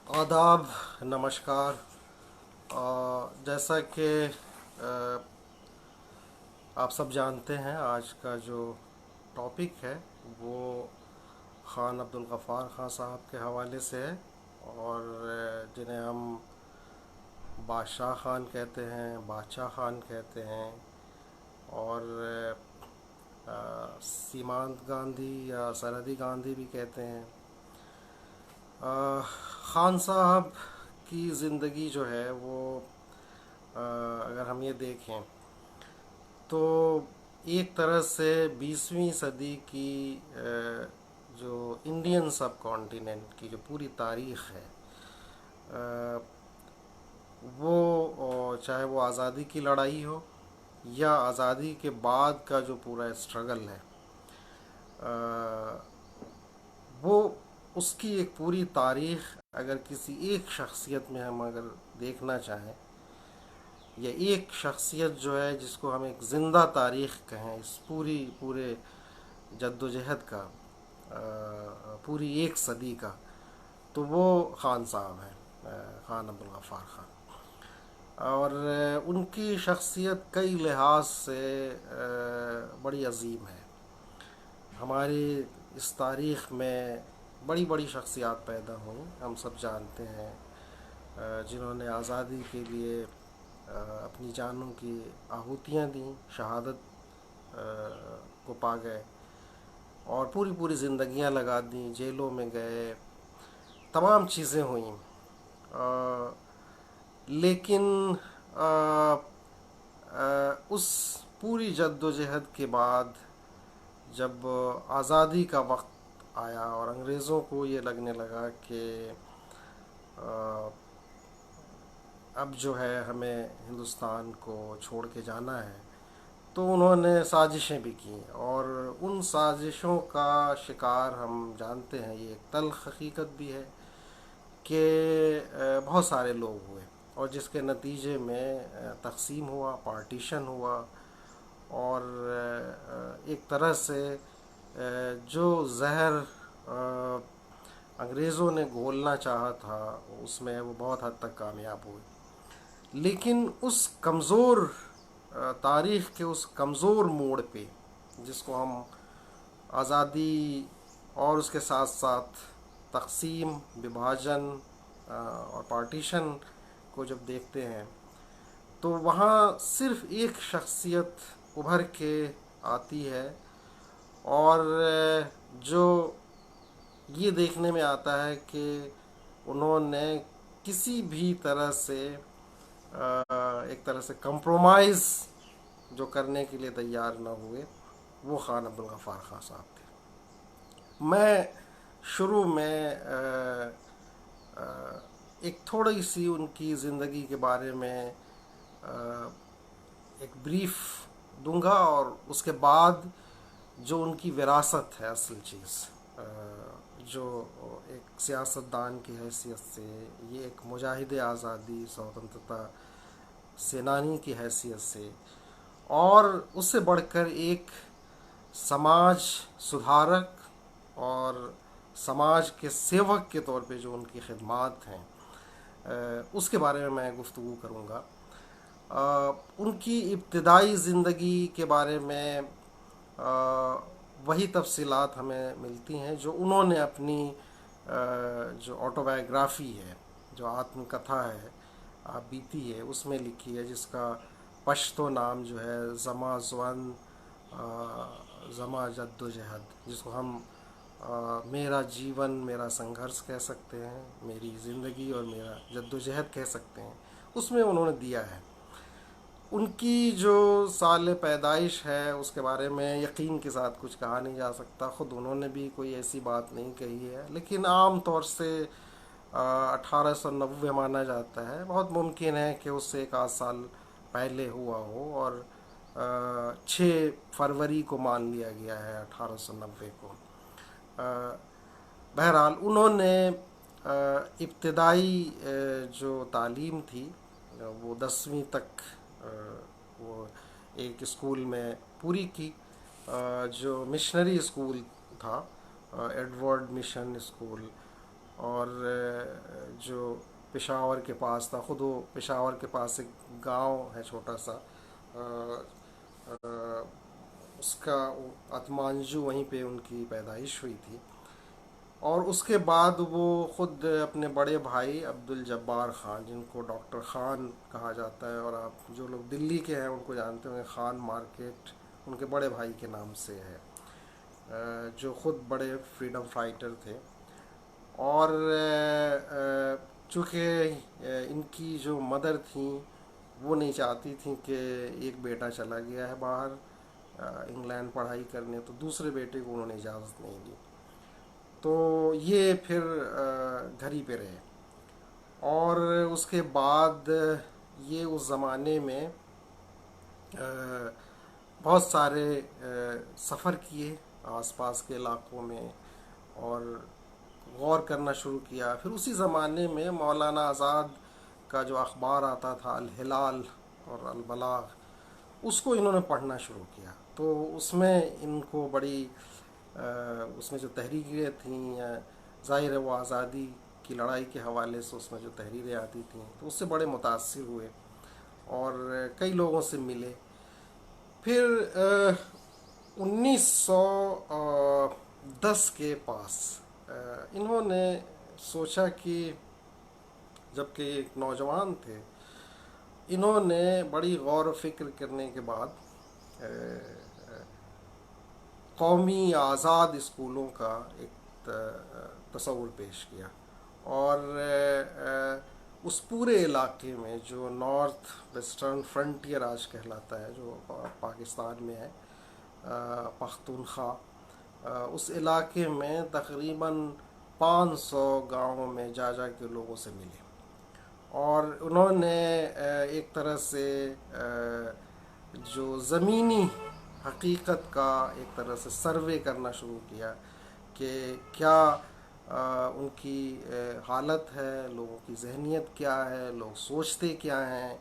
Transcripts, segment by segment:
आदाब, नमस्कार। जैसा कि आप सब जानते हैं, आज का जो टॉपिक है वो ख़ान अब्दुल गफ़ार ख़ान साहब के हवाले से है। और जिन्हें हम बादशाह ख़ान कहते हैं, बादशाह ख़ान कहते हैं। और सीमांत गांधी या सरहदी गांधी भी कहते हैं। ख़ान साहब की ज़िंदगी जो है वो अगर हम ये देखें तो एक तरह से 20वीं सदी की जो इंडियन सब कॉन्टिनेंट की जो पूरी तारीख़ है, अ, वो चाहे वो आज़ादी की लड़ाई हो या आज़ादी के बाद का जो पूरा स्ट्रगल है, वो उसकी एक पूरी तारीख़ अगर किसी एक शख्सियत में हम अगर देखना चाहें, या एक शख्सियत जो है जिसको हम एक ज़िंदा तारीख़ कहें इस पूरे जद्दोजहद का, पूरी एक सदी का, तो वो ख़ान साहब हैं, ख़ान अब्दुल गफ़ार ख़ान। और उनकी शख्सियत कई लिहाज से बड़ी अजीम है। हमारी इस तारीख़ में बड़ी बड़ी शख्सियात पैदा हुई, हम सब जानते हैं, जिन्होंने आज़ादी के लिए अपनी जानों की आहुतियाँ दी, शहादत को पा गए और पूरी पूरी ज़िंदगियाँ लगा दी, जेलों में गए, तमाम चीज़ें हुई। लेकिन उस पूरी जद्दोजहद के बाद जब आज़ादी का वक्त आया और अंग्रेज़ों को ये लगने लगा कि अब जो है हमें हिंदुस्तान को छोड़ के जाना है, तो उन्होंने साजिशें भी की। और उन साजिशों का शिकार हम जानते हैं, ये एक तल्ख़ हकीकत भी है कि बहुत सारे लोग हुए और जिसके नतीजे में तक़सीम हुआ, पार्टीशन हुआ। और एक तरह से जो जहर अंग्रेज़ों ने घोलना चाहा था उसमें वो बहुत हद तक कामयाब हुई। लेकिन उस कमज़ोर तारीख़ के उस कमज़ोर मोड़ पे, जिसको हम आज़ादी और उसके साथ साथ तक़सीम, विभाजन और पार्टीशन को जब देखते हैं, तो वहाँ सिर्फ़ एक शख्सियत उभर के आती है। और जो ये देखने में आता है कि उन्होंने किसी भी तरह से एक तरह से कंप्रोमाइज़ जो करने के लिए तैयार ना हुए, वो ख़ान अब्दुल गफ़ार ख़ान साहब थे। मैं शुरू में एक थोड़ी सी उनकी ज़िंदगी के बारे में एक ब्रीफ दूंगा और उसके बाद जो उनकी विरासत है, असल चीज़ जो एक सियासतदान की हैसियत से, ये एक मुजाहिद आज़ादी स्वतंत्रता सेनानी की हैसियत से, और उससे बढ़कर एक समाज सुधारक और समाज के सेवक के तौर पे जो उनकी खिदमात हैं, उसके बारे में मैं गुफ्तगू करूँगा। उनकी इब्तदाई ज़िंदगी के बारे में वही तफसीलात हमें मिलती हैं जो उन्होंने अपनी जो ऑटोबायोग्राफ़ी है, जो आत्मकथा है, आप बीती है, उसमें लिखी है, जिसका पश्तो नाम जो है ज़मा ज़वन ज़मा जद्दोजहद, जिसको हम मेरा जीवन मेरा संघर्ष कह सकते हैं, मेरी ज़िंदगी और मेरा जद्दोजहद कह सकते हैं, उसमें उन्होंने दिया है। उनकी जो साल पैदाइश है उसके बारे में यकीन के साथ कुछ कहा नहीं जा सकता, ख़ुद उन्होंने भी कोई ऐसी बात नहीं कही है, लेकिन आम तौर से 1890 माना जाता है। बहुत मुमकिन है कि उससे एक आध साल पहले हुआ हो, और 6 फरवरी को मान लिया गया है 1890 को। बहरहाल उन्होंने इब्तदाई जो तालीम थी वो 10वीं तक वो एक स्कूल में पूरी की, जो मिशनरी स्कूल था, एडवर्ड मिशन स्कूल। और जो पेशावर के पास था, खुद वो पेशावर के पास एक गांव है छोटा सा, अ, अ, उसका आत्मांजू, वहीं पे उनकी पैदाइश हुई थी। और उसके बाद वो खुद अपने बड़े भाई अब्दुल जब्बार ख़ान, जिनको डॉक्टर ख़ान कहा जाता है, और आप जो लोग दिल्ली के हैं उनको जानते होंगे, ख़ान मार्केट उनके बड़े भाई के नाम से है, जो खुद बड़े फ्रीडम फाइटर थे। और चूँकि इनकी जो मदर थी वो नहीं चाहती थी कि एक बेटा चला गया है बाहर इंग्लैंड पढ़ाई करने, तो दूसरे बेटे को उन्होंने इजाज़त नहीं दी। तो ये फिर घर ही पे रहे। और उसके बाद ये उस ज़माने में बहुत सारे सफ़र किए आसपास के इलाक़ों में, और गौर करना शुरू किया। फिर उसी ज़माने में मौलाना आज़ाद का जो अखबार आता था, अल हिलाल और अल बलाग, उसको इन्होंने पढ़ना शुरू किया। तो उसमें इनको बड़ी उसमें जो तहरीरें थीं, ज़ाहिर है वो आज़ादी की लड़ाई के हवाले से उसमें जो तहरीरें आती थीं, तो उससे बड़े मुतासिर हुए और कई लोगों से मिले। फिर 1910 के पास इन्होंने सोचा कि, जबकि एक नौजवान थे, इन्होंने बड़ी गौर व फिक्र करने के बाद कौमी आज़ाद स्कूलों का एक तस्वुर पेश किया। और उस पूरे इलाके में जो नॉर्थ वेस्टर्न फ्रंटियर आज कहलाता है, जो पाकिस्तान में है, पख्तूनख्वा, उस इलाके में तकरीबन 500 गाँवों में जा जा के लोगों से मिले। और उन्होंने एक तरह से जो ज़मीनी हकीकत का एक तरह से सर्वे करना शुरू किया कि क्या उनकी हालत है, लोगों की जहनीत क्या है, लोग सोचते क्या हैं,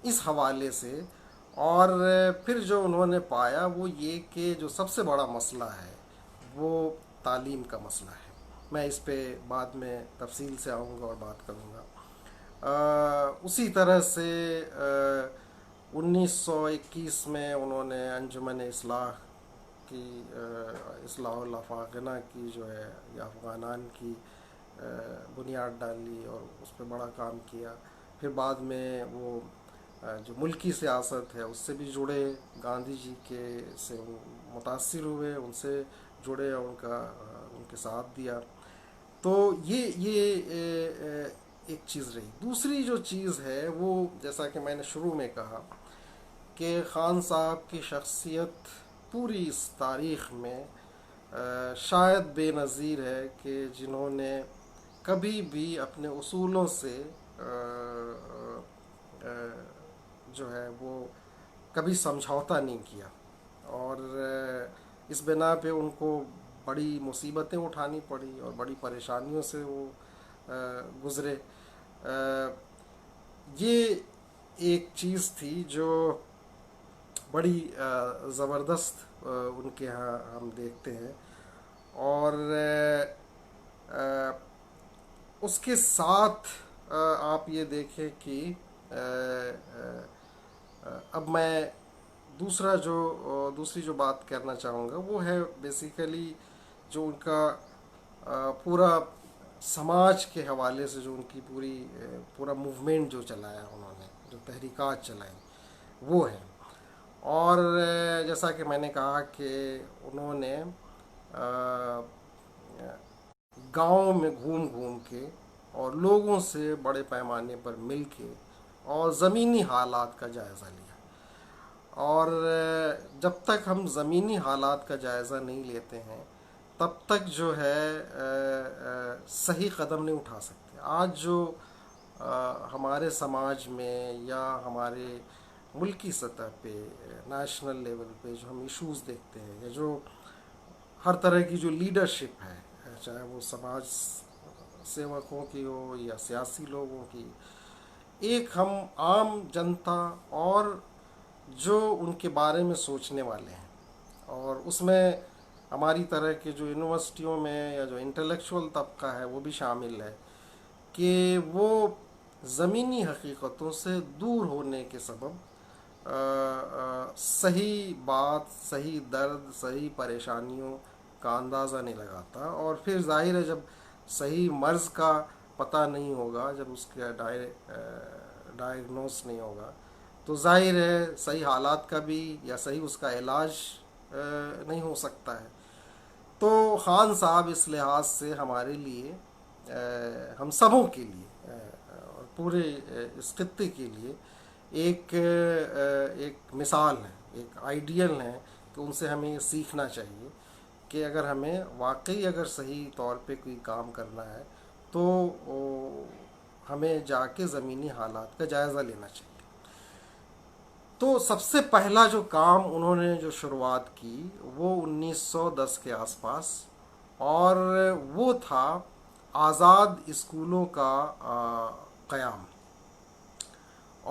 इस हवाले से। और फिर जो उन्होंने पाया वो ये कि जो सबसे बड़ा मसला है वो तालीम का मसला है। मैं इस पे बाद में तफसील से आऊँगा और बात करूँगा। उसी तरह से 1921 में उन्होंने अंजुमन इस्लाह की, इस्लाहुल अफ़ाक़िना की जो है, या अफ़गानान की बुनियाद डाली और उस पर बड़ा काम किया। फिर बाद में वो जो मुल्की सियासत है उससे भी जुड़े, गांधी जी के से मुतासिर हुए, उनसे जुड़े और उनके साथ दिया। तो ये एक चीज़ रही। दूसरी जो चीज़ है वो, जैसा कि मैंने शुरू में कहा, कि ख़ान साहब की शख्सियत पूरी इस तारीख़ में शायद बेनज़ीर है कि जिन्होंने कभी भी अपने उसूलों से जो है वो कभी समझौता नहीं किया। और इस बिना पे उनको बड़ी मुसीबतें उठानी पड़ी और बड़ी परेशानियों से वो गुज़रे। ये एक चीज़ थी जो बड़ी ज़बरदस्त उनके यहाँ हम देखते हैं। और उसके साथ आप ये देखें कि अब मैं दूसरी जो बात करना चाहूँगा वो है बेसिकली जो उनका पूरा समाज के हवाले से, जो उनकी पूरा मूवमेंट जो चलाया उन्होंने, जो तहरीकात चलाई, वो है। और जैसा कि मैंने कहा कि उन्होंने गाँव में घूम घूम के और लोगों से बड़े पैमाने पर मिल के और ज़मीनी हालात का जायज़ा लिया। और जब तक हम ज़मीनी हालात का जायज़ा नहीं लेते हैं तब तक जो है सही कदम नहीं उठा सकते। आज जो हमारे समाज में या हमारे मुल्की सतह पे, नेशनल लेवल पे जो हम इश्यूज़ देखते हैं, या जो हर तरह की जो लीडरशिप है, चाहे वो समाज सेवकों की हो या सियासी लोगों की, एक हम आम जनता और जो उनके बारे में सोचने वाले हैं, और उसमें हमारी तरह के जो यूनिवर्सिटियों में या जो इंटेलेक्चुअल तबका है वो भी शामिल है, कि वो ज़मीनी हकीकतों से दूर होने के सबब सही बात, सही दर्द, सही परेशानियों का अंदाज़ा नहीं लगाता। और फिर जाहिर है जब सही मर्ज़ का पता नहीं होगा, जब उसका डायग्नोस नहीं होगा, तो जाहिर है सही हालात का भी या सही उसका इलाज नहीं हो सकता है। तो खान साहब इस लिहाज से हमारे लिए, हम सबों के लिए, और पूरे इस खत्ते के लिए एक मिसाल है, एक आइडियल है कि उनसे हमें सीखना चाहिए कि अगर हमें वाकई अगर सही तौर पे कोई काम करना है तो हमें जाके ज़मीनी हालात का जायज़ा लेना चाहिए। तो सबसे पहला जो काम उन्होंने जो शुरुआत की वो 1910 के आसपास, और वो था आज़ाद स्कूलों का क़याम।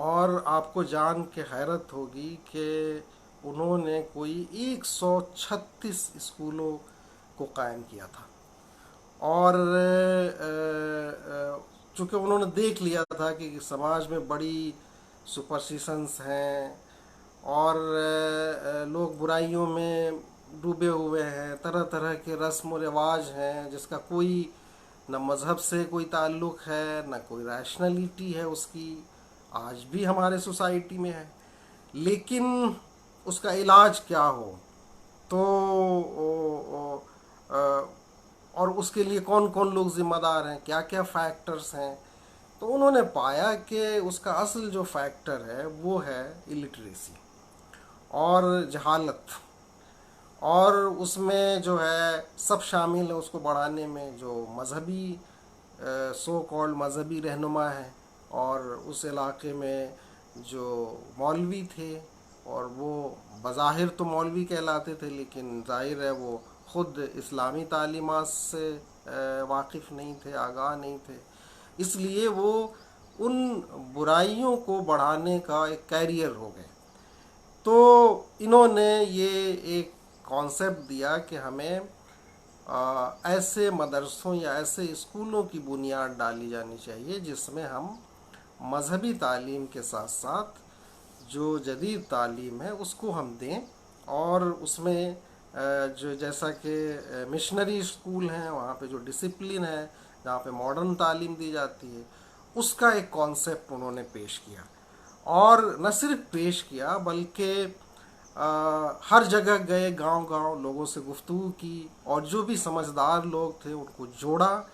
और आपको जान के हैरत होगी कि उन्होंने कोई 136 स्कूलों को कायम किया था। और चूँकि उन्होंने देख लिया था कि समाज में बड़ी सुपरस्टिशंस हैं और लोग बुराइयों में डूबे हुए हैं, तरह तरह के रस्म व रिवाज हैं जिसका कोई न मज़हब से कोई ताल्लुक़ है, न कोई रैशनलिटी है उसकी, आज भी हमारे सोसाइटी में है। लेकिन उसका इलाज क्या हो, तो और उसके लिए कौन कौन लोग ज़िम्मेदार हैं, क्या क्या फैक्टर्स हैं, तो उन्होंने पाया कि उसका असल जो फैक्टर है वो है इलिटरेसी और जहालत। और उसमें जो है सब शामिल है उसको बढ़ाने में, जो मजहबी सो कॉल्ड मजहबी रहनुमा है और उस इलाके में जो मौलवी थे, और वो बज़ाहिर तो मौलवी कहलाते थे लेकिन ज़ाहिर है वो ख़ुद इस्लामी तालीमात से वाकिफ़ नहीं थे, आगाह नहीं थे, इसलिए वो उन बुराइयों को बढ़ाने का एक कैरियर हो गए। तो इन्होंने ये एक कॉन्सेप्ट दिया कि हमें ऐसे मदरसों या ऐसे स्कूलों की बुनियाद डाली जानी चाहिए जिसमें हम मजहबी तालीम के साथ साथ जो जदीद तालीम है उसको हम दें। और उसमें जो जैसा कि मिशनरी स्कूल हैं वहाँ पे जो डिसिप्लिन है, जहाँ पे मॉडर्न तालीम दी जाती है, उसका एक कॉन्सेप्ट उन्होंने पेश किया। और न सिर्फ पेश किया बल्कि हर जगह गए, गांव गांव लोगों से गुफ्तगू की और जो भी समझदार लोग थे उनको जोड़ा,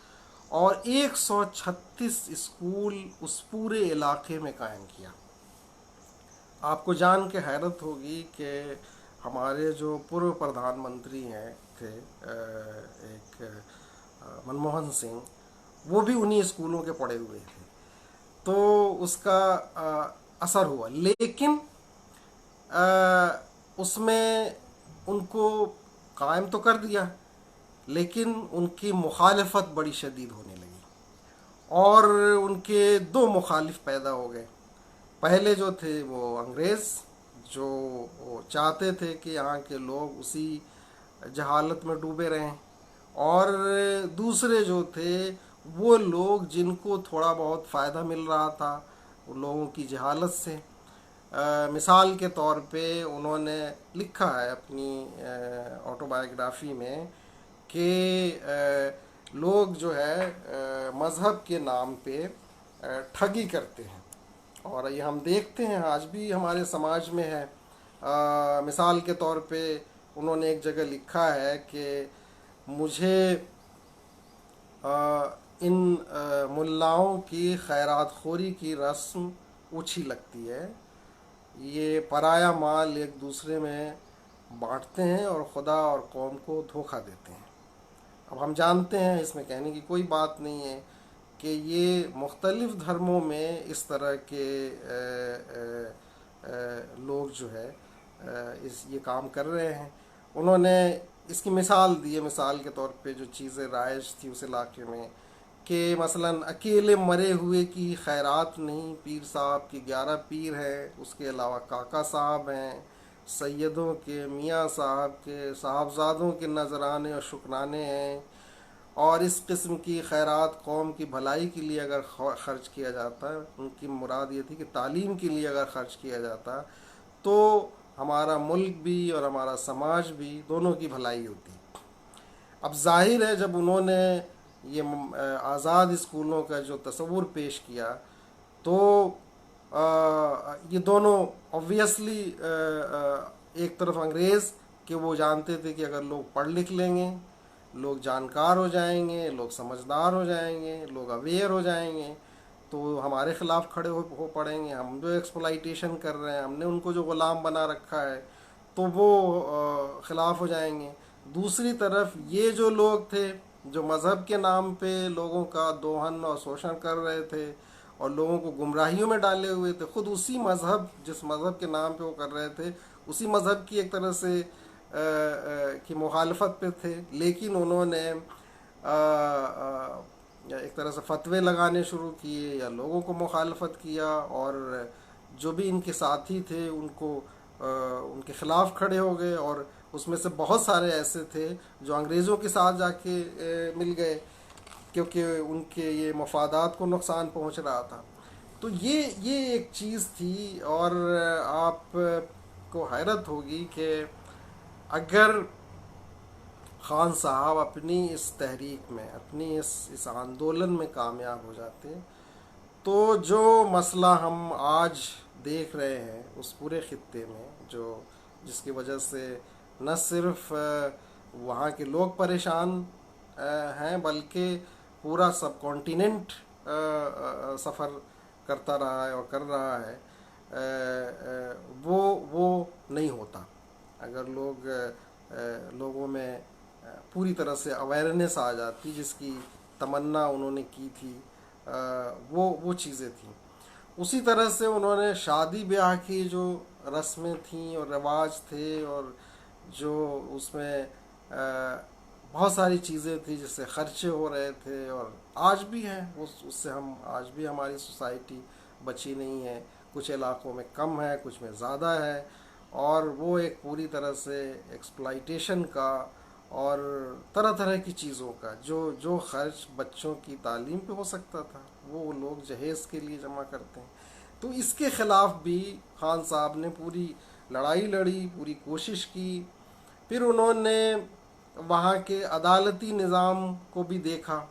और 136 स्कूल उस पूरे इलाके में कायम किया। आपको जान के हैरत होगी कि हमारे जो पूर्व प्रधानमंत्री हैं थे एक मनमोहन सिंह, वो भी उन्हीं स्कूलों के पढ़े हुए थे, तो उसका असर हुआ। लेकिन उसमें उनको कायम तो कर दिया, लेकिन उनकी मुखालफत बड़ी शदीद होने लगी और उनके दो मुखालिफ पैदा हो गए। पहले जो थे वो अंग्रेज़, जो चाहते थे कि यहाँ के लोग उसी जहालत में डूबे रहें, और दूसरे जो थे वो लोग जिनको थोड़ा बहुत फ़ायदा मिल रहा था उन लोगों की जहालत से। मिसाल के तौर पे उन्होंने लिखा है अपनी ऑटोबायोग्राफी में कि लोग जो है मज़हब के नाम पे ठगी करते हैं, और ये हम देखते हैं आज भी हमारे समाज में है। मिसाल के तौर पे उन्होंने एक जगह लिखा है कि मुझे इन मुल्लाओं की खैरात खोरी की रस्म ऊँची लगती है, ये पराया माल एक दूसरे में बांटते हैं और खुदा और कौम को धोखा देते हैं। अब हम जानते हैं, इसमें कहने की कोई बात नहीं है कि ये मुख्तलिफ़ धर्मों में इस तरह के लोग जो है इस ये काम कर रहे हैं। उन्होंने इसकी मिसाल दी है, मिसाल के तौर पे जो चीज़ें राइज थी उस इलाके में, कि मसलन अकेले मरे हुए की खैरात नहीं, पीर साहब की 11 पीर हैं, उसके अलावा काका साहब हैं, सैयदों के, मियाँ साहब के, साहबजादों के नजराने और शुक्राने हैं। और इस किस्म की खैरात कौम की भलाई के लिए अगर खर्च किया जाता है, उनकी मुराद ये थी कि तालीम के लिए अगर खर्च किया जाता तो हमारा मुल्क भी और हमारा समाज भी दोनों की भलाई होती। अब जाहिर है जब उन्होंने ये आज़ाद स्कूलों का जो तस्वुर पेश किया तो ये दोनों ऑब्वियसली एक तरफ अंग्रेज़ कि वो जानते थे कि अगर लोग पढ़ लिख लेंगे, लोग जानकार हो जाएंगे, लोग समझदार हो जाएंगे, लोग अवेयर हो जाएंगे, तो हमारे ख़िलाफ़ खड़े हो पड़ेंगे। हम जो एक्सप्लाइटेशन कर रहे हैं, हमने उनको जो ग़ुलाम बना रखा है, तो वो ख़िलाफ़ हो जाएंगे। दूसरी तरफ ये जो लोग थे जो मज़हब के नाम पे लोगों का दोहन और शोषण कर रहे थे और लोगों को गुमराहियों में डाले हुए थे, ख़ुद उसी मज़हब, जिस मज़हब के नाम पे वो कर रहे थे, उसी मज़हब की एक तरह से की मुखालफत पे थे। लेकिन उन्होंने एक तरह से फतवे लगाने शुरू किए या लोगों को मुखालफत किया, और जो भी इनके साथी थे उनको उनके ख़िलाफ़ खड़े हो गए। और उसमें से बहुत सारे ऐसे थे जो अंग्रेज़ों के साथ जाके मिल गए क्योंकि उनके ये मफादात को नुकसान पहुंच रहा था। तो ये एक चीज़ थी। और आप को हैरत होगी कि अगर खान साहब अपनी इस तहरीक में, अपनी इस आंदोलन में कामयाब हो जाते तो जो मसला हम आज देख रहे हैं उस पूरे खित्ते में, जो जिसकी वजह से न सिर्फ वहाँ के लोग परेशान हैं बल्कि पूरा सब कॉन्टिनेंट सफ़र करता रहा है और कर रहा है, वो नहीं होता अगर लोगों में पूरी तरह से अवेयरनेस आ जाती, जिसकी तमन्ना उन्होंने की थी। वो चीज़ें थी। उसी तरह से उन्होंने शादी ब्याह की जो रस्में थीं और रिवाज थे और जो उसमें बहुत सारी चीज़ें थी जिससे खर्चे हो रहे थे, और आज भी हैं उससे हम आज भी हमारी सोसाइटी बची नहीं है। कुछ इलाक़ों में कम है, कुछ में ज़्यादा है, और वो एक पूरी तरह से एक्सप्लाइटेशन का और तरह तरह की चीज़ों का जो खर्च बच्चों की तालीम पे हो सकता था वो लोग जहेज़ के लिए जमा करते हैं। तो इसके ख़िलाफ़ भी खान साहब ने पूरी लड़ाई लड़ी, पूरी कोशिश की। फिर उन्होंने वहाँ के अदालती निज़ाम को भी देखा।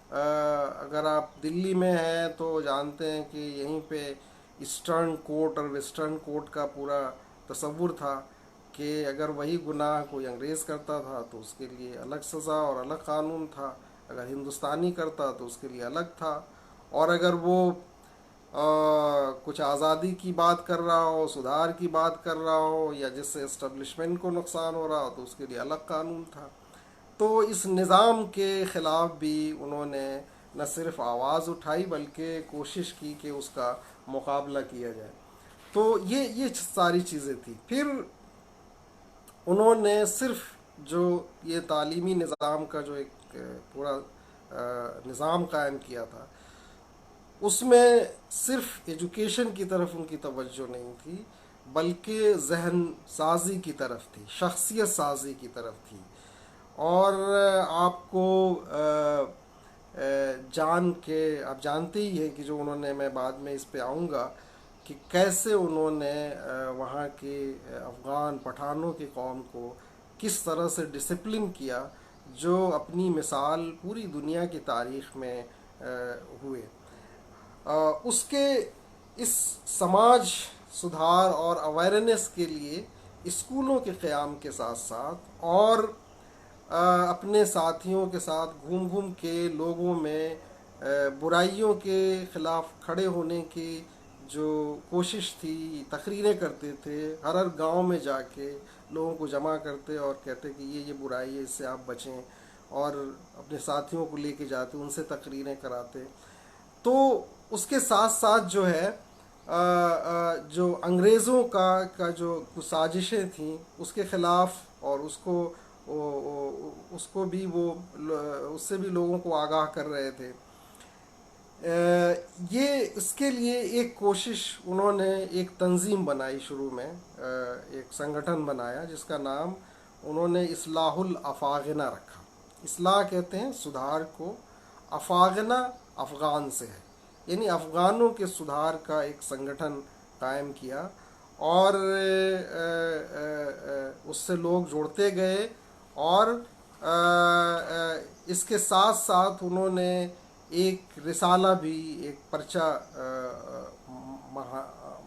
अगर आप दिल्ली में हैं तो जानते हैं कि यहीं पे ईस्टर्न कोर्ट और वेस्टर्न कोर्ट का पूरा तस्वुर था कि अगर वही गुनाह कोई अंग्रेज़ करता था तो उसके लिए अलग सज़ा और अलग क़ानून था, अगर हिंदुस्तानी करता तो उसके लिए अलग था, और अगर वो कुछ आज़ादी की बात कर रहा हो, सुधार की बात कर रहा हो, या जिससे इस्टब्लिशमेंट को नुकसान हो रहा हो तो उसके लिए अलग कानून था। तो इस निज़ाम के ख़िलाफ़ भी उन्होंने न सिर्फ आवाज़ उठाई बल्कि कोशिश की कि उसका मुकाबला किया जाए। तो ये सारी चीज़ें थी। फिर उन्होंने सिर्फ जो ये तालीमी निज़ाम का जो एक पूरा निज़ाम कायम किया था उसमें सिर्फ एजुकेशन की तरफ उनकी तवज्जो नहीं थी बल्कि जहन साजी की तरफ थी, शख्सियत साजी की तरफ थी। और आपको जान के आप जानते ही हैं कि जो उन्होंने, मैं बाद में इस पे आऊँगा कि कैसे उन्होंने वहाँ के अफ़गान पठानों की कौम को किस तरह से डिसिप्लिन किया, जो अपनी मिसाल पूरी दुनिया की तारीख़ में हुए। उसके इस समाज सुधार और अवेयरनेस के लिए स्कूलों के क़याम के साथ साथ और अपने साथियों के साथ घूम घूम के लोगों में बुराइयों के ख़िलाफ़ खड़े होने की जो कोशिश थी, तकरीरें करते थे, हर गांव में जाके लोगों को जमा करते और कहते कि ये बुराई है, इससे आप बचें, और अपने साथियों को लेके जाते, उनसे तकरीरें कराते। तो उसके साथ साथ जो है जो अंग्रेज़ों का जो कुछ साजिशें थीं उसके ख़िलाफ़, और उसको भी वो उससे भी लोगों को आगाह कर रहे थे। ये इसके लिए एक कोशिश उन्होंने एक तंजीम बनाई शुरू में, एक संगठन बनाया जिसका नाम उन्होंने इस्लाहुल अफागना रखा। इस्लाह कहते हैं सुधार को, अफागना अफ़गान से है, यानी अफ़गानों के सुधार का एक संगठन कायम किया। और उससे लोग जुड़ते गए। और इसके साथ साथ उन्होंने एक रिसाला भी, एक पर्चा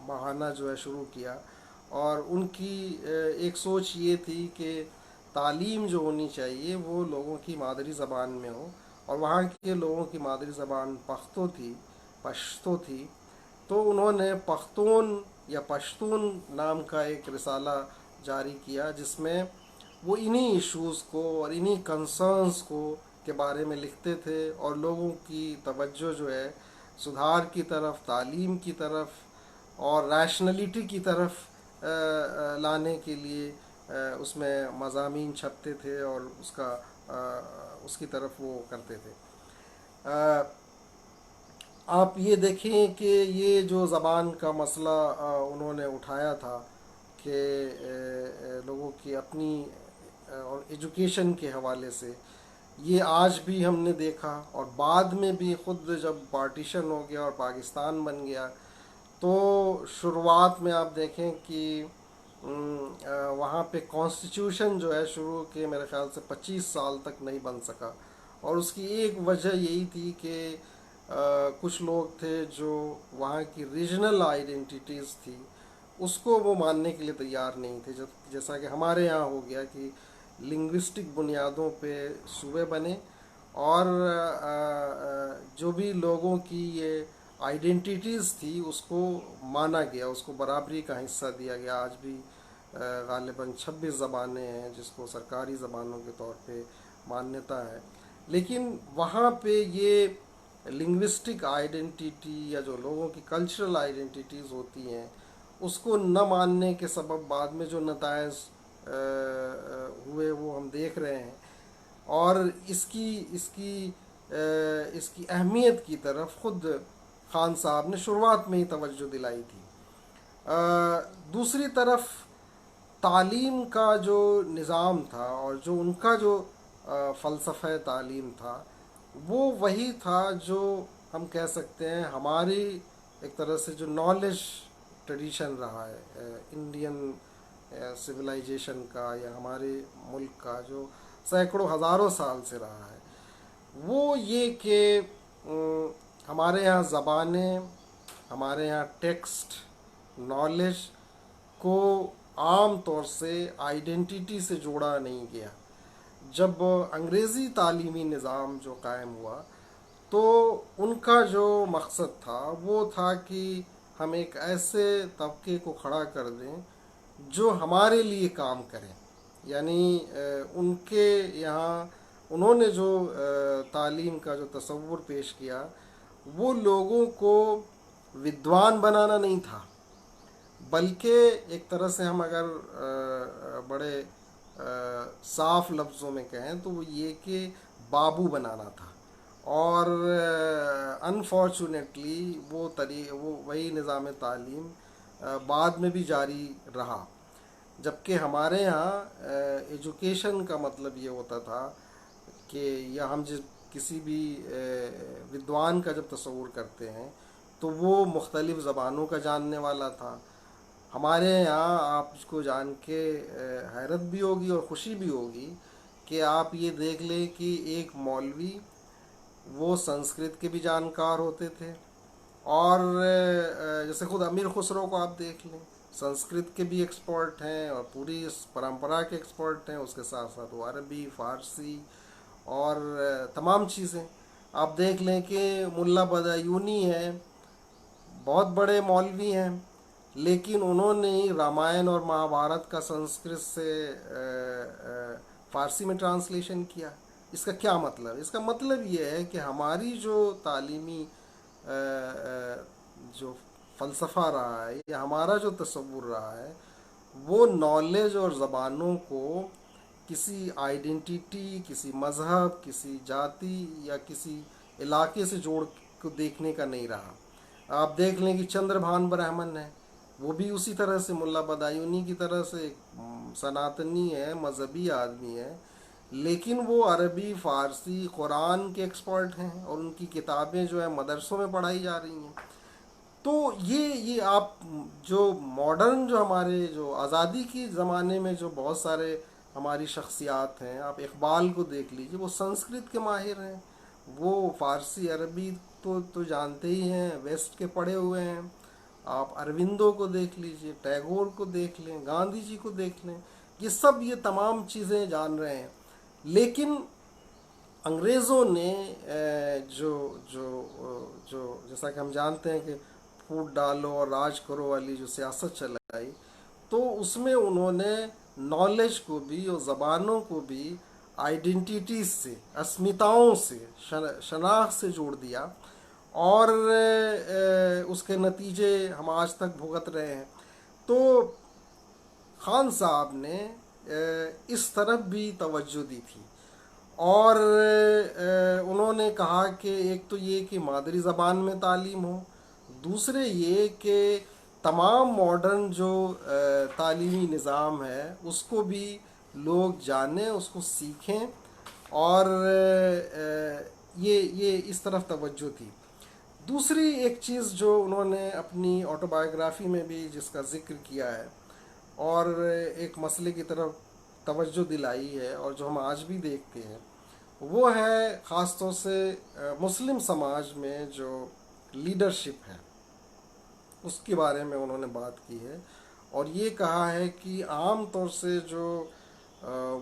महाना जो है शुरू किया। और उनकी एक सोच ये थी कि तालीम जो होनी चाहिए वो लोगों की मादरी ज़बान में हो, और वहाँ के लोगों की मादरी ज़बान पश्तो थी। तो उन्होंने पख्तून या पश्तून नाम का एक रिसाला जारी किया जिसमें वो इन्हीं इश्यूज़ को और इन्हीं कंसर्न्स को के बारे में लिखते थे, और लोगों की तवज्जो जो है सुधार की तरफ, तालीम की तरफ और रैशनलिटी की तरफ लाने के लिए उसमें मज़ामीन छपते थे और उसकी तरफ वो करते थे। आप ये देखें कि ये जो ज़बान का मसला उन्होंने उठाया था कि लोगों की अपनी और एजुकेशन के हवाले से, ये आज भी हमने देखा। और बाद में भी ख़ुद जब पार्टीशन हो गया और पाकिस्तान बन गया, तो शुरुआत में आप देखें कि वहाँ पे कॉन्स्टिट्यूशन जो है शुरू के मेरे ख़्याल से 25 साल तक नहीं बन सका। और उसकी एक वजह यही थी कि कुछ लोग थे जो वहाँ की रीजनल आइडेंटिटीज़ थी उसको वो मानने के लिए तैयार नहीं थे। जैसा कि हमारे यहाँ हो गया कि लिंग्विस्टिक बुनियादों पे सूबे बने, और जो भी लोगों की ये आइडेंटिटीज़ थी उसको माना गया, उसको बराबरी का हिस्सा दिया गया। आज भी गालिबन 26 ज़बानें हैं जिसको सरकारी ज़बानों के तौर पे मान्यता है। लेकिन वहाँ पे ये लिंग्विस्टिक आइडेंटिटी या जो लोगों की कल्चरल आइडेंटिटीज़ होती हैं उसको न मानने के सबब बाद में जो नताइज हुए वो हम देख रहे हैं। और इसकी इसकी इसकी अहमियत की तरफ ख़ुद खान साहब ने शुरुआत में ही तवज्जो दिलाई थी। दूसरी तरफ तालीम का जो निज़ाम था और जो उनका जो फ़लसफ़ा तालीम था वो वही था जो हम कह सकते हैं हमारी एक तरह से जो नॉलेज ट्रेडिशन रहा है इंडियन सिविलाइजेशन का या हमारे मुल्क का, जो सैकड़ों हज़ारों साल से रहा है, वो ये कि हमारे यहाँ ज़बानें, हमारे यहाँ टेक्स्ट, नॉलेज को आम तौर से आइडेंटिटी से जोड़ा नहीं गया। जब अंग्रेज़ी तालीमी निज़ाम जो कायम हुआ तो उनका जो मकसद था वो था कि हम एक ऐसे तबके को खड़ा कर दें जो हमारे लिए काम करें। यानी उनके यहाँ उन्होंने जो तालीम का जो तसव्वुर पेश किया वो लोगों को विद्वान बनाना नहीं था, बल्कि एक तरह से हम अगर बड़े साफ लफ्ज़ों में कहें तो वो ये कि बाबू बनाना था। और अनफॉर्चुनेटली वो वही निज़ाम तालीम बाद में भी जारी रहा। जबकि हमारे यहाँ एजुकेशन का मतलब ये होता था कि या हम जिस किसी भी विद्वान का जब तस्वुर करते हैं तो वो मुख्तलिफ़ ज़बानों का जानने वाला था। हमारे यहाँ आपको जान के हैरत भी होगी और ख़ुशी भी होगी कि आप ये देख लें कि एक मौलवी वो संस्कृत के भी जानकार होते थे, और जैसे ख़ुद अमीर खुसरो को आप देख लें, संस्कृत के भी एक्सपर्ट हैं और पूरी इस परंपरा के एक्सपर्ट हैं। उसके साथ साथ वो अरबी, फ़ारसी और तमाम चीज़ें आप देख लें कि मुल्ला बदायूनी है, बहुत बड़े मौलवी हैं, लेकिन उन्होंने रामायण और महाभारत का संस्कृत से फ़ारसी में ट्रांसलेशन किया। इसका क्या मतलब? इसका मतलब ये है कि हमारी जो तालीमी जो फ़लसफ़ा रहा है या हमारा जो तसव्वुर रहा है वो नॉलेज और ज़बानों को किसी आइडेंटिटी, किसी मज़हब, किसी जाति या किसी इलाके से जोड़ को देखने का नहीं रहा। आप देख लें कि चंद्रभान ब्राह्मण है, वो भी उसी तरह से मुल्ला बदायूनी की तरह से सनातनी है, मजहबी आदमी है, लेकिन वो अरबी फ़ारसी कुरान के एक्सपर्ट हैं और उनकी किताबें जो है मदरसों में पढ़ाई जा रही हैं। तो ये आप जो मॉडर्न, जो हमारे जो आज़ादी की ज़माने में जो बहुत सारे हमारी शख्सियात हैं, आप इकबाल को देख लीजिए, वो संस्कृत के माहिर हैं, वो फ़ारसी अरबी तो जानते ही हैं, वेस्ट के पढ़े हुए हैं। आप अरविंदो को देख लीजिए, टैगोर को देख लें, गांधी जी को देख लें, ये सब ये तमाम चीज़ें जान रहे हैं। लेकिन अंग्रेज़ों ने जो जो जो जैसा कि हम जानते हैं कि फूट डालो और राज करो वाली जो सियासत चलाई, तो उसमें उन्होंने नॉलेज को भी और ज़बानों को भी आइडेंटिटीज से, अस्मिताओं से, शनाख्त से जोड़ दिया, और उसके नतीजे हम आज तक भुगत रहे हैं। तो खान साहब ने इस तरफ भी तवज्जो दी थी, और उन्होंने कहा कि एक तो ये कि मादरी ज़बान में तालीम हो, दूसरे ये कि तमाम मॉडर्न जो तालीमी निज़ाम है उसको भी लोग जानें, उसको सीखें, और ये इस तरफ तवज्जो थी। दूसरी एक चीज़ जो उन्होंने अपनी ऑटोबायोग्राफी में भी जिसका ज़िक्र किया है और एक मसले की तरफ तवज्जो दिलाई है, और जो हम आज भी देखते हैं, वो है ख़ास तौर से मुस्लिम समाज में जो लीडरशिप है उसके बारे में उन्होंने बात की है। और ये कहा है कि आम तौर से जो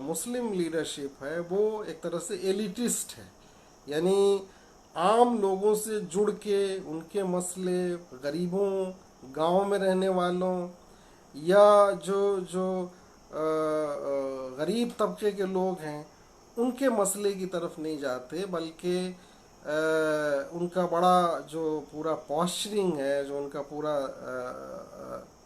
मुस्लिम लीडरशिप है वो एक तरह से एलिटिस्ट है, यानी आम लोगों से जुड़ के उनके मसले, गरीबों, गांव में रहने वालों, या जो जो गरीब तबके के लोग हैं, उनके मसले की तरफ नहीं जाते, बल्कि उनका बड़ा जो पूरा पॉस्चरिंग है, जो उनका पूरा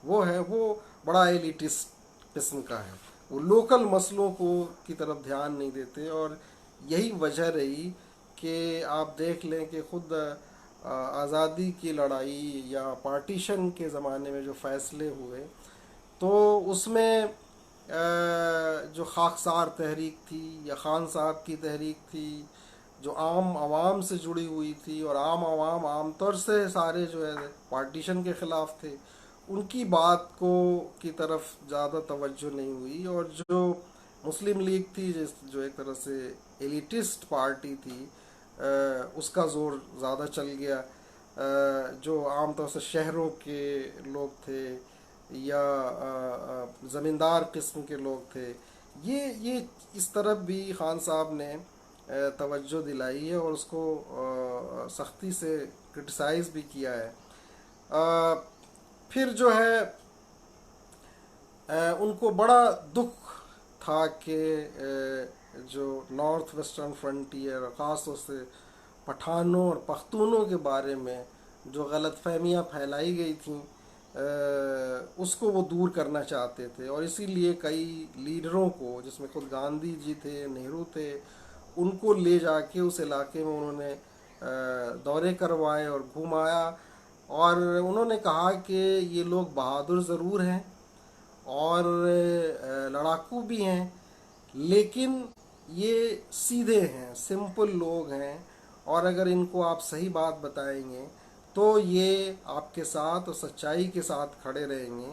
वो है, वो बड़ा एलिटिस्ट किस्म का है। वो लोकल मसलों को की तरफ ध्यान नहीं देते, और यही वजह रही कि आप देख लें कि खुद आज़ादी की लड़ाई या पार्टीशन के ज़माने में जो फ़ैसले हुए, तो उसमें जो खाकसार तहरीक थी या खान साहब की तहरीक थी, जो आम आवाम से जुड़ी हुई थी, और आम आवाम आमतौर से सारे जो है पार्टीशन के ख़िलाफ़ थे, उनकी बात को की तरफ ज़्यादा तवज्जो नहीं हुई। और जो मुस्लिम लीग थी, जो एक तरह से एलिटिस्ट पार्टी थी, उसका ज़ोर ज़्यादा चल गया। जो आमतौर से शहरों के लोग थे या ज़मींदार किस्म के लोग थे, ये इस तरफ भी खान साहब ने तवज्जो दिलाई है और उसको सख्ती से क्रिटिसाइज़ भी किया है। फिर जो है उनको बड़ा दुख था कि जो नॉर्थ वेस्टर्न फ्रंटियर, ख़ास तौर से पठानों और पख्तूनों के बारे में जो गलतफहमियाँ फैलाई गई थीं, उसको वो दूर करना चाहते थे, और इसीलिए कई लीडरों को, जिसमें खुद गांधी जी थे, नेहरू थे, उनको ले जाके उस इलाके में उन्होंने दौरे करवाए और घुमाया, और उन्होंने कहा कि ये लोग बहादुर ज़रूर हैं और लड़ाकू भी हैं, लेकिन ये सीधे हैं, सिंपल लोग हैं, और अगर इनको आप सही बात बताएंगे तो ये आपके साथ और सच्चाई के साथ खड़े रहेंगे।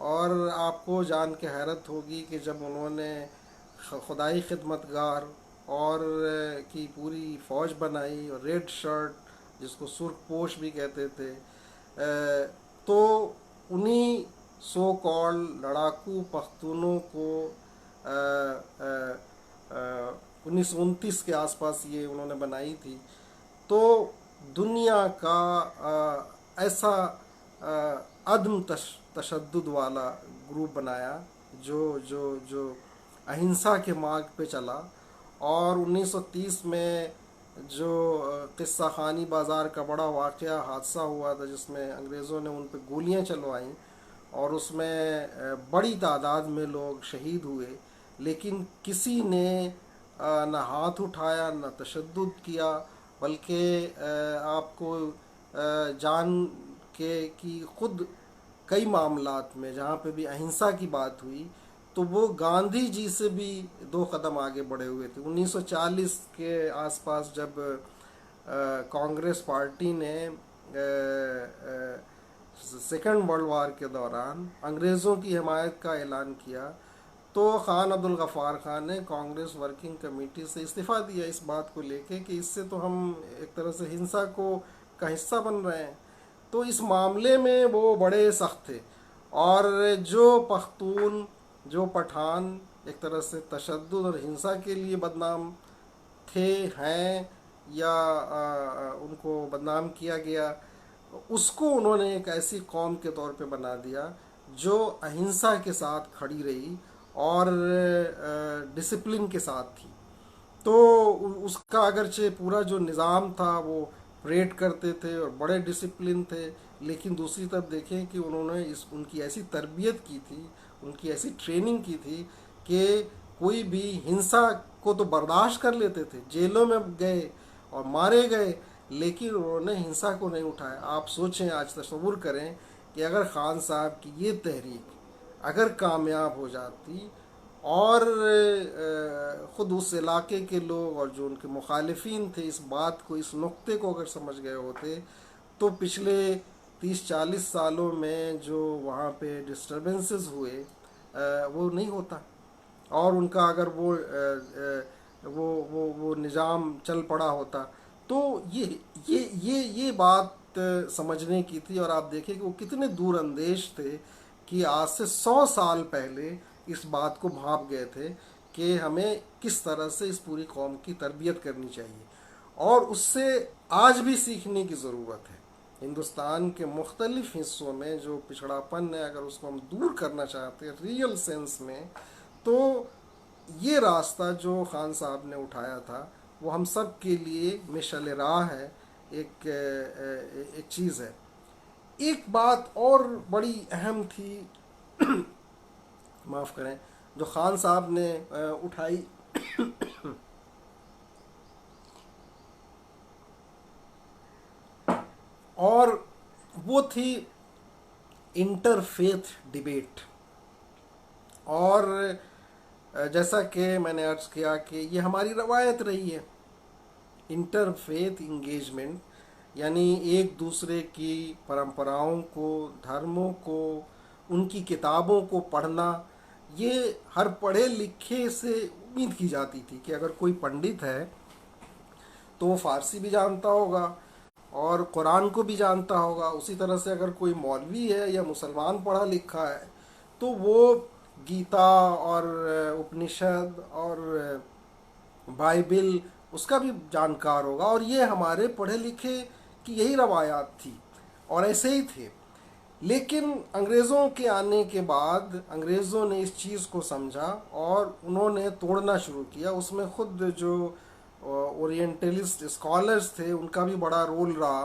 और आपको जान के हैरत होगी कि जब उन्होंने खुदाई खिदमतगार और की पूरी फ़ौज बनाई, और रेड शर्ट जिसको सुर्ख पोश भी कहते थे, तो उन्हीं सो कॉल लड़ाकू पख्तूनों को 1929 के आसपास ये उन्होंने बनाई थी। तो दुनिया का ऐसा अदम तशद्दुद वाला ग्रुप बनाया जो जो जो अहिंसा के मार्ग पे चला। और 1930 में जो किस्सा खानी बाज़ार का बड़ा वाक़या हादसा हुआ था, जिसमें अंग्रेज़ों ने उन पर गोलियां चलवाईं और उसमें बड़ी तादाद में लोग शहीद हुए, लेकिन किसी ने न हाथ उठाया, न तशद्दुद किया, बल्कि आपको जान के कि खुद कई मामलात में जहाँ पे भी अहिंसा की बात हुई तो वो गांधी जी से भी 2 कदम आगे बढ़े हुए थे। 1940 के आसपास जब कांग्रेस पार्टी ने सेकेंड वर्ल्ड वार के दौरान अंग्रेज़ों की हिमायत का ऐलान किया तो खान अब्दुल गफ़ार खान ने कांग्रेस वर्किंग कमेटी से इस्तीफ़ा दिया इस बात को लेके कि इससे तो हम एक तरह से हिंसा को का हिस्सा बन रहे हैं। तो इस मामले में वो बड़े सख्त थे। और जो पख्तून, जो पठान एक तरह से तशद्दुद और हिंसा के लिए बदनाम थे, हैं, या उनको बदनाम किया गया, उसको उन्होंने एक ऐसी कौम के तौर पे बना दिया जो अहिंसा के साथ खड़ी रही और डिसिप्लिन के साथ थी। तो उसका अगरचे पूरा जो निज़ाम था वो परेड करते थे और बड़े डिसिप्लिन थे, लेकिन दूसरी तरफ देखें कि उन्होंने उनकी ऐसी तरबियत की थी, उनकी ऐसी ट्रेनिंग की थी कि कोई भी हिंसा को तो बर्दाश्त कर लेते थे, जेलों में गए और मारे गए, लेकिन उन्होंने हिंसा को नहीं उठाया। आप सोचें, आज तसव्वुर करें कि अगर खान साहब की ये तहरीक अगर कामयाब हो जाती और ख़ुद उस इलाके के लोग और जो उनके मुखालिफिन थे इस बात को, इस नुक्ते को अगर समझ गए होते तो पिछले 30-40 सालों में जो वहाँ पे डिस्टर्बेंसेस हुए वो नहीं होता और उनका अगर वो निज़ाम चल पड़ा होता। तो ये बात समझने की थी। और आप देखें कि वो कितने दूर अंदेश थे कि आज से 100 साल पहले इस बात को भांप गए थे कि हमें किस तरह से इस पूरी कौम की तरबियत करनी चाहिए और उससे आज भी सीखने की ज़रूरत है। हिंदुस्तान के मुख्तलिफ हिस्सों में जो पिछड़ापन है, अगर उसको हम दूर करना चाहते हैं रियल सेंस में, तो ये रास्ता जो खान साहब ने उठाया था वो हम सब के लिए मिशल राह है, एक चीज़ है। एक बात और बड़ी अहम थी माफ़ करें, जो खान साहब ने उठाई और वो थी इंटरफेथ डिबेट। और जैसा कि मैंने अर्ज़ किया कि ये हमारी रवायत रही है, इंटरफेथ इंगेजमेंट, यानी एक दूसरे की परंपराओं को, धर्मों को, उनकी किताबों को पढ़ना। ये हर पढ़े लिखे से उम्मीद की जाती थी कि अगर कोई पंडित है तो वो फ़ारसी भी जानता होगा और कुरान को भी जानता होगा। उसी तरह से अगर कोई मौलवी है या मुसलमान पढ़ा लिखा है तो वो गीता और उपनिषद और बाइबिल उसका भी जानकार होगा। और ये हमारे पढ़े लिखे की यही रवायात थी और ऐसे ही थे। लेकिन अंग्रेज़ों के आने के बाद अंग्रेज़ों ने इस चीज़ को समझा और उन्होंने तोड़ना शुरू किया। उसमें ख़ुद जो ओरिएंटलिस्ट स्कॉलर्स थे उनका भी बड़ा रोल रहा।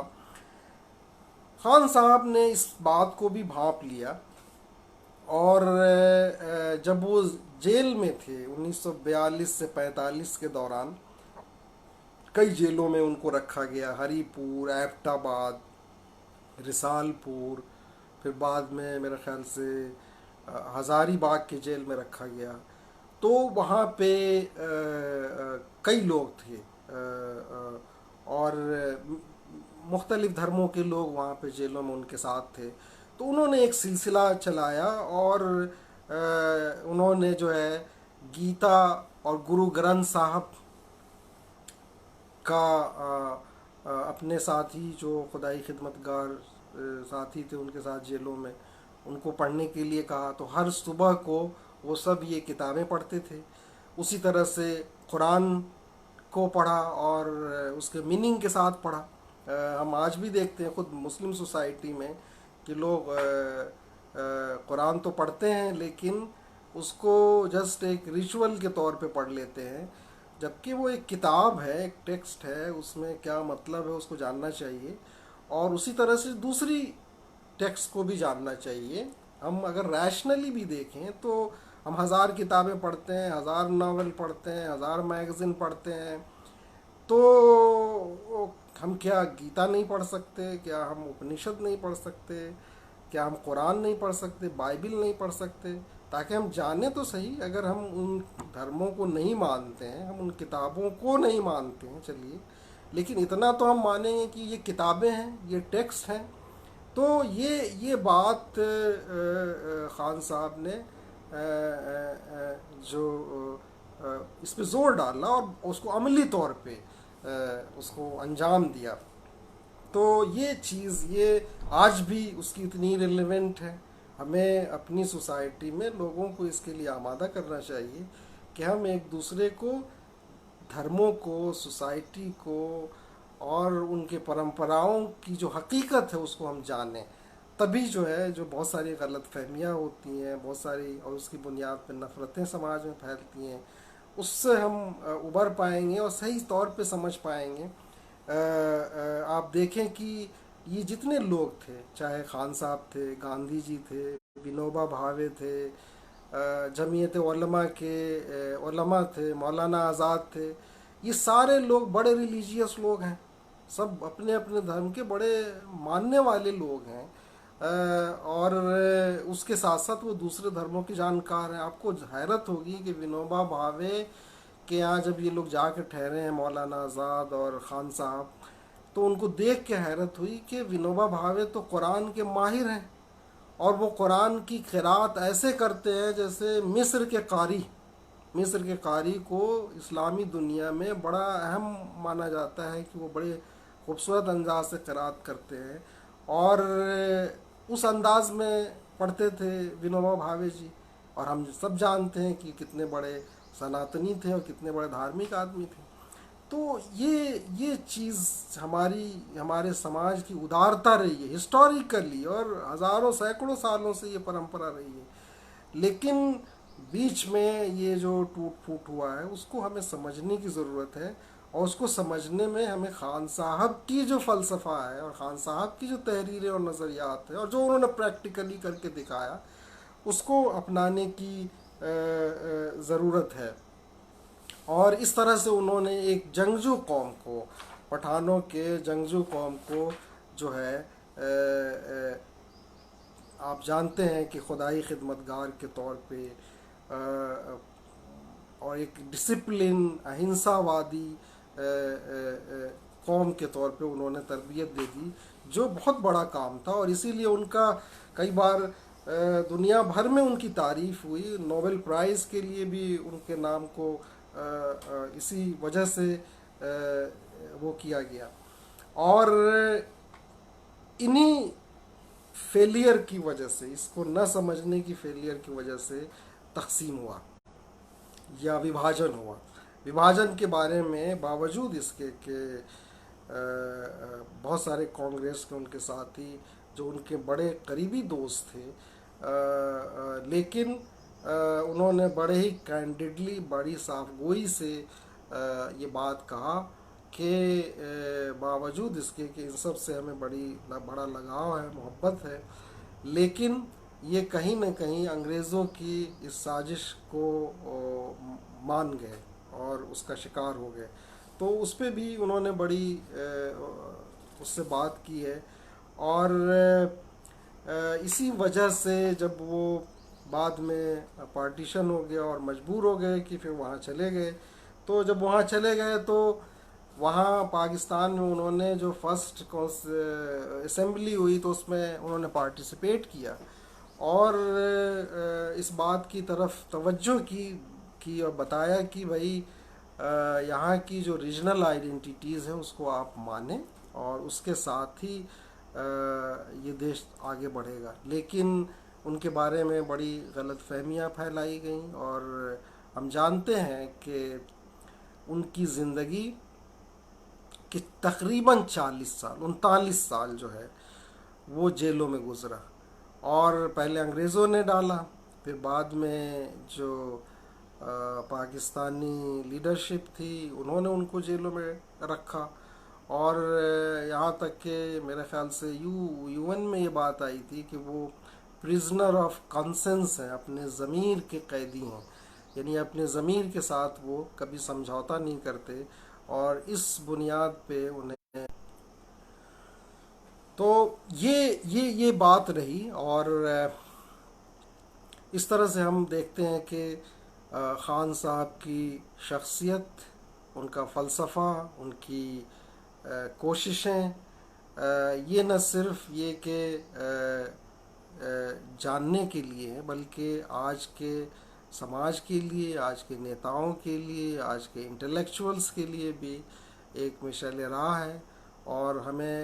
खान साहब ने इस बात को भी भांप लिया और जब वो जेल में थे 1942 से 45 के दौरान कई जेलों में उनको रखा गया, हरीपुर, एबटाबाद, रिसालपुर, फिर बाद में मेरे ख्याल से हज़ारीबाग के जेल में रखा गया। तो वहाँ पे कई लोग थे और मुख्तलिफ़ धर्मों के लोग वहाँ पे जेलों में उनके साथ थे। तो उन्होंने एक सिलसिला चलाया और उन्होंने जो है गीता और गुरु ग्रंथ साहब का अपने साथी जो खुदाई खिदमतगार साथी थे उनके साथ जेलों में उनको पढ़ने के लिए कहा। तो हर सुबह को वो सब ये किताबें पढ़ते थे। उसी तरह से कुरान को पढ़ा और उसके मीनिंग के साथ पढ़ा। हम आज भी देखते हैं खुद मुस्लिम सोसाइटी में कि लोग कुरान तो पढ़ते हैं लेकिन उसको जस्ट एक रिचुअल के तौर पे पढ़ लेते हैं, जबकि वो एक किताब है, एक टेक्स्ट है, उसमें क्या मतलब है उसको जानना चाहिए। और उसी तरह से दूसरी टेक्स्ट को भी जानना चाहिए। हम अगर रैशनली भी देखें तो हम 1000 किताबें पढ़ते हैं, 1000 नावल पढ़ते हैं, 1000 मैगज़ीन पढ़ते हैं, तो हम क्या गीता नहीं पढ़ सकते, क्या हम उपनिषद नहीं पढ़ सकते, क्या हम कुरान नहीं पढ़ सकते, बाइबिल नहीं पढ़ सकते, ताकि हम जाने तो सही। अगर हम उन धर्मों को नहीं मानते हैं, हम उन किताबों को नहीं मानते हैं, चलिए, लेकिन इतना तो हम मानेंगे कि ये किताबें हैं, ये टेक्स्ट हैं। तो ये बात खान साहब ने जो इस पे जोर डाला और उसको अमली तौर पे उसको अंजाम दिया। तो ये चीज़ ये आज भी उसकी इतनी रिलेवेंट है। हमें अपनी सोसाइटी में लोगों को इसके लिए आमादा करना चाहिए कि हम एक दूसरे को, धर्मों को, सोसाइटी को और उनके परंपराओं की जो हकीकत है उसको हम जानें। तभी जो है, जो बहुत सारी गलत फहमियाँ होती हैं, बहुत सारी, और उसकी बुनियाद पर नफ़रतें समाज में फैलती हैं, उससे हम उबर पाएंगे और सही तौर पे समझ पाएंगे। आप देखें कि ये जितने लोग थे, चाहे खान साहब थे, गांधी जी थे, विनोबा भावे थे, जमीयत उलमा के उलमा थे, मौलाना आज़ाद थे, ये सारे लोग बड़े रिलीजियस लोग हैं, सब अपने अपने धर्म के बड़े मानने वाले लोग हैं। और उसके साथ साथ वो दूसरे धर्मों के जानकार हैं। आपको हैरत होगी कि विनोबा भावे के यहाँ जब ये लोग जाकर ठहरे हैं, मौलाना आज़ाद और ख़ान साहब, तो उनको देख के हैरत हुई कि विनोबा भावे तो कुरान के माहिर हैं, और वो कुरान की क़िरात ऐसे करते हैं जैसे मिस्र के कारी को इस्लामी दुनिया में बड़ा अहम माना जाता है कि वो बड़े खूबसूरत अंदाज से क़िरात करते हैं, और उस अंदाज में पढ़ते थे विनोबा भावे जी। और हम सब जानते हैं कि कितने बड़े सनातनी थे और कितने बड़े धार्मिक आदमी थे। तो ये चीज़ हमारे समाज की उदारता रही है हिस्टोरिकली, और हज़ारों सैकड़ों सालों से ये परंपरा रही है। लेकिन बीच में ये जो टूट फूट हुआ है उसको हमें समझने की ज़रूरत है, और उसको समझने में हमें खान साहब की जो फ़लसफ़ा है और खान साहब की जो तहरीरें और नज़रियात है और जो उन्होंने प्रैक्टिकली करके दिखाया, उसको अपनाने की ज़रूरत है। और इस तरह से उन्होंने एक जंगजू कौम को, पठानों के जंगजू कौम को जो है, आप जानते हैं कि खुदाई खिदमतगार के तौर पे और एक डिसिप्लिन अहिंसावादी कौम के तौर पे उन्होंने तरबियत दे दी, जो बहुत बड़ा काम था। और इसीलिए उनका कई बार दुनिया भर में उनकी तारीफ़ हुई। नोबेल प्राइज़ के लिए भी उनके नाम को इसी वजह से वो किया गया। और इन्हीं फेलियर की वजह से, इसको न समझने की फेलियर की वजह से तकसीम हुआ या विभाजन हुआ। विभाजन के बारे में बावजूद इसके कि बहुत सारे कांग्रेस के उनके साथी जो उनके बड़े करीबी दोस्त थे, लेकिन उन्होंने बड़े ही कैंडिडली, बड़ी साफगोई से ये बात कहा कि बावजूद इसके कि इन सब से हमें बड़ा लगाव है, मोहब्बत है, लेकिन ये कहीं न कहीं अंग्रेज़ों की इस साजिश को मान गए और उसका शिकार हो गए। तो उस पर भी उन्होंने बड़ी उससे बात की है। और इसी वजह से जब वो बाद में पार्टीशन हो गया और मजबूर हो गए कि फिर वहाँ चले गए, तो जब वहाँ चले गए तो वहाँ पाकिस्तान में उन्होंने जो फर्स्ट असेंबली हुई तो उसमें उन्होंने पार्टिसिपेट किया और इस बात की तरफ तवज्जो की और बताया कि भाई यहाँ की जो रीजनल आइडेंटिटीज़ है उसको आप मानें और उसके साथ ही ये देश आगे बढ़ेगा। लेकिन उनके बारे में बड़ी गलतफहमियाँ फैलाई गईं और हम जानते हैं कि उनकी ज़िंदगी कि तकरीबन 40 साल, 39 साल जो है वो जेलों में गुजरा। और पहले अंग्रेज़ों ने डाला, फिर बाद में जो पाकिस्तानी लीडरशिप थी उन्होंने उनको जेलों में रखा। और यहाँ तक कि मेरे ख़्याल से यूएन में ये बात आई थी कि वो प्रिजनर ऑफ कंसेंस हैं, अपने ज़मीर के कैदी हैं, यानी अपने ज़मीर के साथ वो कभी समझौता नहीं करते और इस बुनियाद पे उन्हें, तो ये बात रही। और इस तरह से हम देखते हैं कि ख़ान साहब की शख्सियत, उनका फ़लसफ़ा, उनकी कोशिशें, ये न सिर्फ ये कि जानने के लिए है, बल्कि आज के समाज के लिए, आज के नेताओं के लिए, आज के इंटेलेक्चुअल्स के लिए भी एक मिसाल राह है। और हमें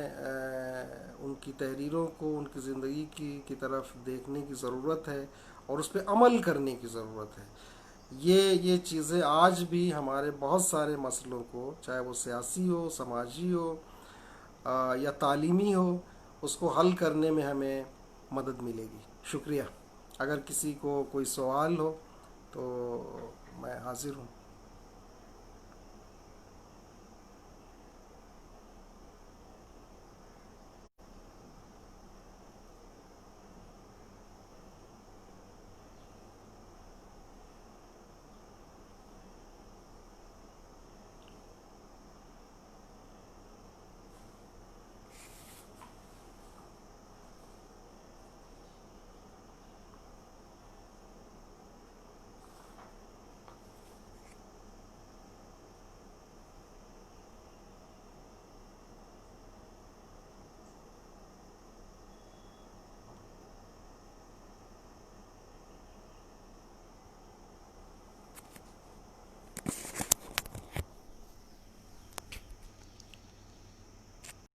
उनकी तहरीरों को, उनकी ज़िंदगी की तरफ देखने की ज़रूरत है और उस पर अमल करने की ज़रूरत है। ये चीज़ें आज भी हमारे बहुत सारे मसलों को, चाहे वो सियासी हो, समाजी हो, या तालीमी हो, उसको हल करने में हमें मदद मिलेगी। शुक्रिया। अगर किसी को कोई सवाल हो तो मैं हाज़िर हूँ।